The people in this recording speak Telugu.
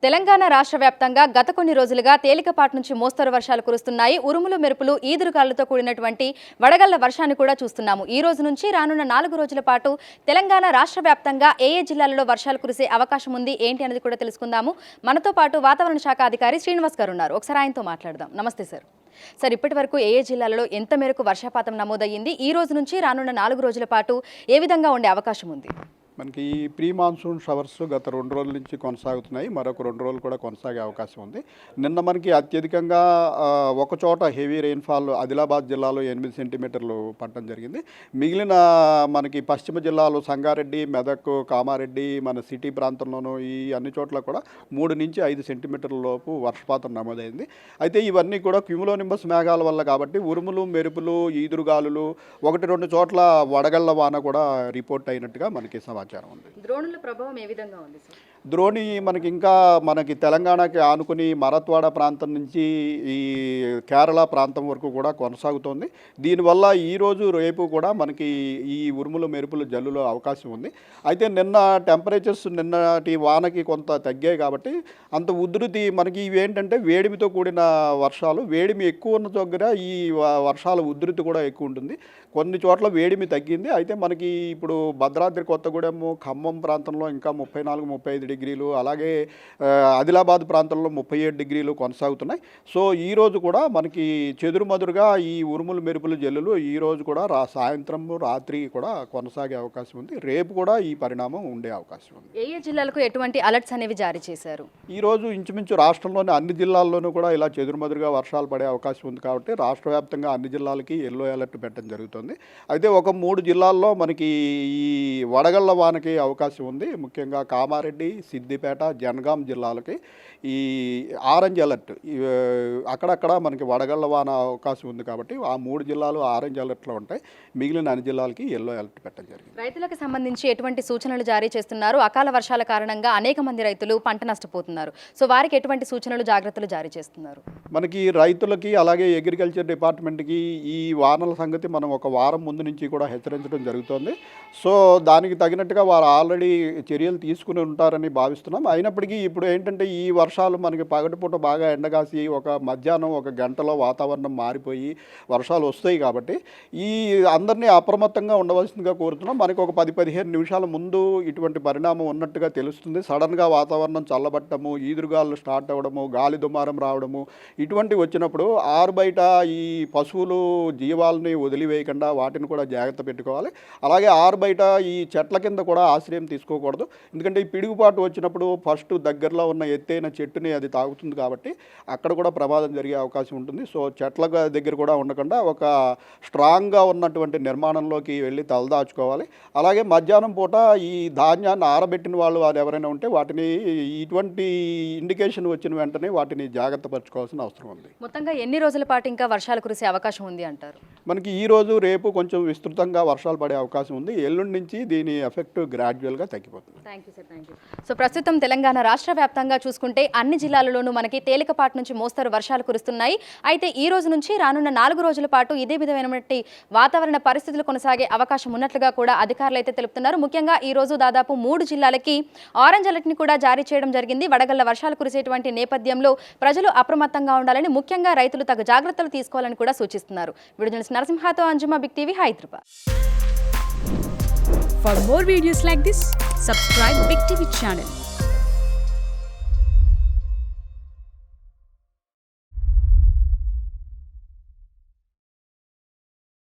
తెలంగాణ రాష్ట్ర వ్యాప్తంగా గత కొన్ని రోజులుగా తేలికపాటి నుంచి మోస్తరు వర్షాలు కురుస్తున్నాయి. ఉరుములు మెరుపులు ఈదురుగాలులతో కూడినటువంటి వడగళ్ల వర్షాన్ని కూడా చూస్తున్నాము. ఈ రోజు నుంచి రానున్న 4 రోజుల పాటు తెలంగాణ రాష్ట్ర వ్యాప్తంగా ఏ జిల్లాలలో వర్షాలు కురిసే అవకాశం ఉంది ఏంటి అనేది కూడా తెలుసుకుందాము. మనతో పాటు వాతావరణ శాఖ అధికారి శ్రీనివాస్ గారు ఉన్నారు. ఒకసారి ఆయనతో మాట్లాడదాం. నమస్తే సార్. సార్, ఇప్పటి వరకు ఏ జిల్లాలలో ఎంత మేరకు వర్షపాతం నమోదయ్యింది? ఈ రోజు నుంచి రానున్న 4 రోజుల పాటు ఏ విధంగా ఉండే అవకాశం ఉంది? మనకి ఈ ప్రీ మాన్సూన్ షవర్స్ గత 2 రోజుల నుంచి కొనసాగుతున్నాయి. మరొక 2 రోజులు కూడా కొనసాగే అవకాశం ఉంది. నిన్న మనకి అత్యధికంగా ఒక చోట హెవీ రెయిన్ఫాల్ ఆదిలాబాద్ జిల్లాలో 8 సెంటీమీటర్లు పడటం జరిగింది. మిగిలిన మనకి పశ్చిమ జిల్లాలో సంగారెడ్డి, మెదక్, కామారెడ్డి, మన సిటీ ప్రాంతంలోనూ ఈ అన్ని చోట్ల కూడా 3 నుంచి 5 సెంటీమీటర్ల లోపు వర్షపాతం నమోదైంది. అయితే ఇవన్నీ కూడా క్యూములోనింబస్ మేఘాల వల్ల కాబట్టి ఉరుములు, మెరుపులు, ఈదురుగాలులు 1-2 చోట్ల వడగళ్ల వాన కూడా రిపోర్ట్ అయినట్టుగా మనకి సమాచారం ఉంది. ద్రోణుల ప్రభావం ఏ విధంగా ఉంది సార్? ద్రోణి మనకి తెలంగాణకి ఆనుకుని మరత్వాడ ప్రాంతం నుంచి ఈ కేరళ ప్రాంతం వరకు కూడా కొనసాగుతోంది. దీనివల్ల ఈరోజు రేపు కూడా మనకి ఈ ఉరుములు మెరుపులు జల్లులో అవకాశం ఉంది. అయితే నిన్న టెంపరేచర్స్ నిన్నటి వానకి కొంత తగ్గాయి కాబట్టి అంత ఉధృతి మనకి ఇవేంటంటే వేడిమితో కూడిన వర్షాలు. వేడిమి ఎక్కువ ఉన్న దగ్గర ఈ వర్షాల ఉధృతి కూడా ఎక్కువ ఉంటుంది. కొన్ని చోట్ల వేడిమి తగ్గింది. అయితే మనకి ఇప్పుడు భద్రాద్రి, కొత్తగూడెం, ఖమ్మం ప్రాంతంలో ఇంకా 34-35 డిగ్రీలు, అలాగే ఆదిలాబాద్ ప్రాంతంలో 37 డిగ్రీలు కొనసాగుతున్నాయి. సో ఈరోజు కూడా మనకి చెదురుమదురుగా ఈ ఉరుములు మెరుపులు జల్లులు ఈరోజు కూడా సాయంత్రం రాత్రి కూడా కొనసాగే అవకాశం ఉంది. రేపు కూడా ఈ పరిణామం ఉండే అవకాశం ఉంది. ఏ జిల్లాలకు ఎటువంటి అలర్ట్స్ అనేవి జారీ చేశారు? ఈరోజు ఇంచుమించు రాష్ట్రంలోని అన్ని జిల్లాల్లోనూ కూడా ఇలా చెదురుమదురుగా వర్షాలు పడే అవకాశం ఉంది కాబట్టి రాష్ట్ర వ్యాప్తంగా అన్ని జిల్లాలకి ఎల్లో అలర్ట్ పెట్టడం జరుగుతుంది. అయితే ఒక 3 జిల్లాల్లో మనకి ఈ వడగళ్ల వానకి అవకాశం ఉంది. ముఖ్యంగా కామారెడ్డి, సిద్దిపేట, జనగాం జిల్లాలకి ఈ ఆరెంజ్ అలర్ట్, అక్కడక్కడ మనకి వడగళ్ల వాన అవకాశం ఉంది కాబట్టి ఆ 3 జిల్లాలు ఆరెంజ్ అలర్ట్లో ఉంటాయి. మిగిలిన అన్ని జిల్లాలకి ఎల్లో అలర్ట్ పెట్టడం జరిగింది. రైతులకు సంబంధించి ఎటువంటి సూచనలు జారీ చేస్తున్నారు? అకాల వర్షాల కారణంగా అనేక మంది రైతులు పంట నష్టపోతున్నారు. సో వారికి ఎటువంటి సూచనలు, జాగ్రత్తలు జారీ చేస్తున్నారు? మనకి రైతులకి అలాగే అగ్రికల్చర్ డిపార్ట్మెంట్కి ఈ వానల సంగతి మనం ఒక వారం ముందు నుంచి కూడా హెచ్చరించడం జరుగుతోంది. సో దానికి తగినట్టుగా వారు ఆల్రెడీ చర్యలు తీసుకుని ఉంటారని భావిస్తున్నాం. అయినప్పటికీ ఇప్పుడు ఏంటంటే ఈ వర్షాలు మనకి పగటిపూట బాగా ఎండగాసి ఒక మధ్యాహ్నం 1 గంటలో వాతావరణం మారిపోయి వర్షాలు వస్తాయి కాబట్టి ఈ అందరినీ అప్రమత్తంగా ఉండవలసిందిగా కోరుతున్నాం. మనకి ఒక 10-15 నిమిషాల ముందు ఇటువంటి పరిణామం ఉన్నట్టుగా తెలుస్తుంది. సడన్గా వాతావరణం చల్లబట్టము, ఈదురుగాలు స్టార్ట్ అవ్వడము, గాలి దుమారం రావడము ఇటువంటి వచ్చినప్పుడు ఆరుబయట ఈ పశువులు జీవాలని వదిలివేయకుండా వాటిని కూడా జాగ్రత్త పెట్టుకోవాలి. అలాగే ఆరుబయట ఈ చెట్ల కింద కూడా ఆశ్రయం తీసుకోకూడదు. ఎందుకంటే ఈ పిడుగుపాటు వచ్చినప్పుడు ఫస్ట్ దగ్గరలో ఉన్న ఎత్తైన చెట్టుని అది తాగుతుంది కాబట్టి అక్కడ కూడా ప్రమాదం జరిగే అవకాశం ఉంటుంది. సో చెట్ల దగ్గర కూడా ఉండకుండా ఒక స్ట్రాంగ్గా ఉన్నటువంటి నిర్మాణంలోకి వెళ్ళి తలదాచుకోవాలి. అలాగే మధ్యాహ్నం పూట ఈ ధాన్యాన్ని ఆరబెట్టిన వాళ్ళు ఎవరైనా ఉంటే వాటిని ఇటువంటి ఇండికేషన్ వచ్చిన వెంటనే వాటిని జాగ్రత్త పరచుకోవాల్సిన అవసరం ఉంది. మొత్తంగా ఎన్ని రోజుల పాటు ఇంకా వర్షాలు కురిసే అవకాశం ఉంది అంటారు? మనకి ఈ రోజు రేపు కొంచెం విస్తృతంగా వర్షాలు పడే అవకాశం ఉంది. ఎల్లుండి నుంచి దీని ఎఫెక్ట్ గ్రాడ్యువల్గా తగ్గిపోతుంది. Thank you sir. Thank you. So ప్రస్తుతం తెలంగాణ రాష్ట్ర వ్యాప్తంగా చూసుకుంటే అన్ని జిల్లాలలోనూ మనకి తేలికపాటి నుంచి మోస్తరు వర్షాలు కురుస్తున్నాయి. అయితే ఈ రోజు నుంచి రానున్న 4 రోజుల పాటు ఇదే విధమైనటువంటి వాతావరణ పరిస్థితులు కొనసాగే అవకాశం ఉన్నట్లుగా కూడా అధికారులు అయితే తెలుపుతున్నారు. ముఖ్యంగా ఈ రోజు దాదాపు 3 జిల్లాలకి ఆరెంజ్ అలర్ట్ని కూడా జారీ చేయడం జరిగింది. వడగళ్ల వర్షాలు కురిసేటువంటి నేపథ్యంలో ప్రజలు అప్రమత్తంగా ఉండాలని, ముఖ్యంగా రైతులు తగు జాగ్రత్తలు తీసుకోవాలని కూడా సూచిస్తున్నారు. వీడియో జర్నలిస్ట్ నరసింహతో Anjuma, Big TV, Hyderabad. For more videos like this, subscribe Big TV channel.